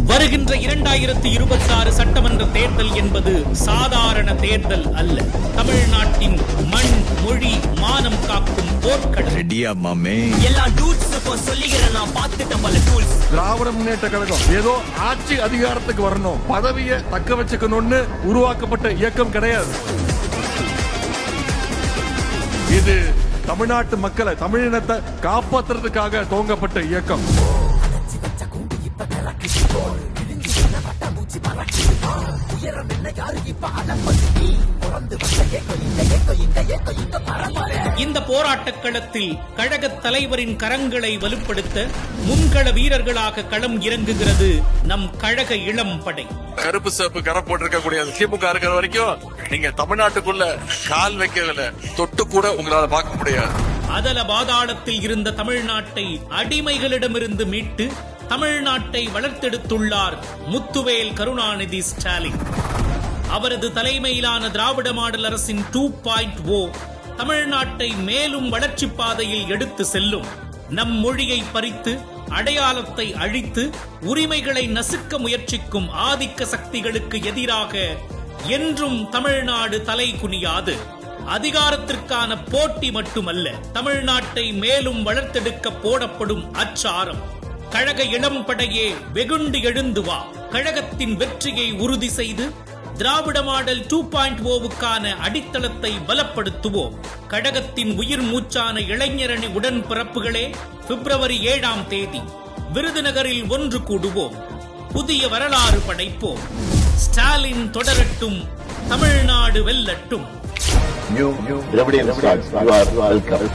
வருகின்ற 2026 சட்டமன்ற தேர்தல் என்பது சாதாரண தேர்தல் அல்ல. தமிழ்நாட்டின் மண், மொழி, மானம் காக்கும் போர்க்களம். ரெடியா மாமே? எல்லா டூல்ஸுக்கும் சொல்லிக்கிறேன், நான் பார்த்துட்டேன் பல டூல்ஸ். திராவிட முன்னேற்ற கழகம் ஏதோ ஆட்சி அதிகாரத்துக்கு வரணும், பதவியை தக்க வச்சுக்கணும்னு உருவாக்கப்பட்ட இயக்கம் கிடையாது. இது தமிழ்நாட்டு மக்களை, தமிழினத்தை காப்பாற்றுறதுக்காக துவங்கப்பட்ட இயக்கம். இந்த போராட்டக் களத்தில் கழக தலைவரின் கரங்களை வலுப்படுத்த முன்கள வீரர்களாக களம் இறங்குகிறது நம் கழக இளம் படை. கருப்பு சிவப்பு கரை போட்டிருக்க கூடியது திமுக இருக்கிற வரைக்கும் நீங்க தமிழ்நாட்டுக்குள்ள கால் வைக்கல, தொட்டு கூட உங்களால பார்க்க முடியாது. அதல பாதாளத்தில் இருந்த தமிழ்நாட்டை அடிமைகளிடமிருந்து மீட்டு தமிழ்நாட்டை வளர்த்தெடுத்துள்ளார் முத்துவேல் கருணாநிதி ஸ்டாலின். அவரது தலைமையிலான திராவிட மாடல் அரசின் 2.0 தமிழ்நாட்டை மேலும் வளர்ச்சி பாதையில் எடுத்து செல்லும். நம் மொழியை பறித்து, அடையாளத்தை அழித்து, உரிமைகளை நசுக்க முயற்சிக்கும் ஆதிக்க சக்திகளுக்கு எதிராக என்றும் தமிழ்நாடு தலை குனியாது. அதிகாரத்திற்கான போட்டி மட்டுமல்ல, தமிழ்நாட்டை மேலும் வளர்த்தெடுக்க போடப்படும் அச்சாரம். கழக இளம் படையே வெகுண்டு எழுந்து வா. கழகத்தின் வெற்றியை உறுதி செய்து திராவிட மாடல் 2.0வுக்கான அடித்தளத்தை பலப்படுத்துவோம். கழகத்தின் உயிர் மூச்சான இளைஞரணி உடன்பிறப்புகளே, பிப்ரவரி 7ஆம் தேதி விருதுநகரில் ஒன்று கூடுவோம். புதிய வரலாறு படைப்போம். ஸ்டாலின் தொடரட்டும், தமிழ்நாடு வெல்லட்டும். You are welcome.